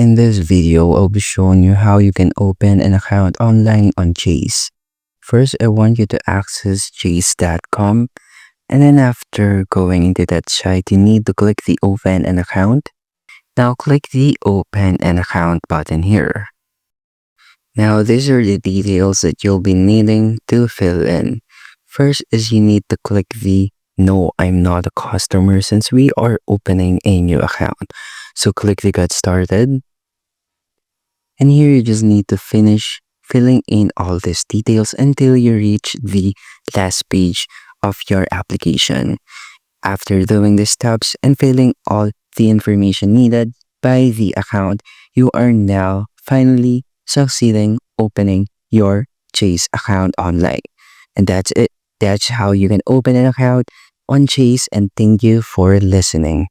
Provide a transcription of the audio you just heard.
In this video, I'll be showing you how you can open an account online on Chase. First, I want you to access chase.com, and then after going into that site, you need to click the Open an Account. Now click the Open an Account button here. Now these are the details that you'll be needing to fill in. First is you need to click the No, I'm not a customer since we are opening a new account. So click the Get Started. And here you just need to finish filling in all these details until you reach the last page of your application. After doing these steps and filling all the information needed by the account, you are now finally succeeding opening your Chase account online. And that's it. That's how you can open an account on Chase, and thank you for listening.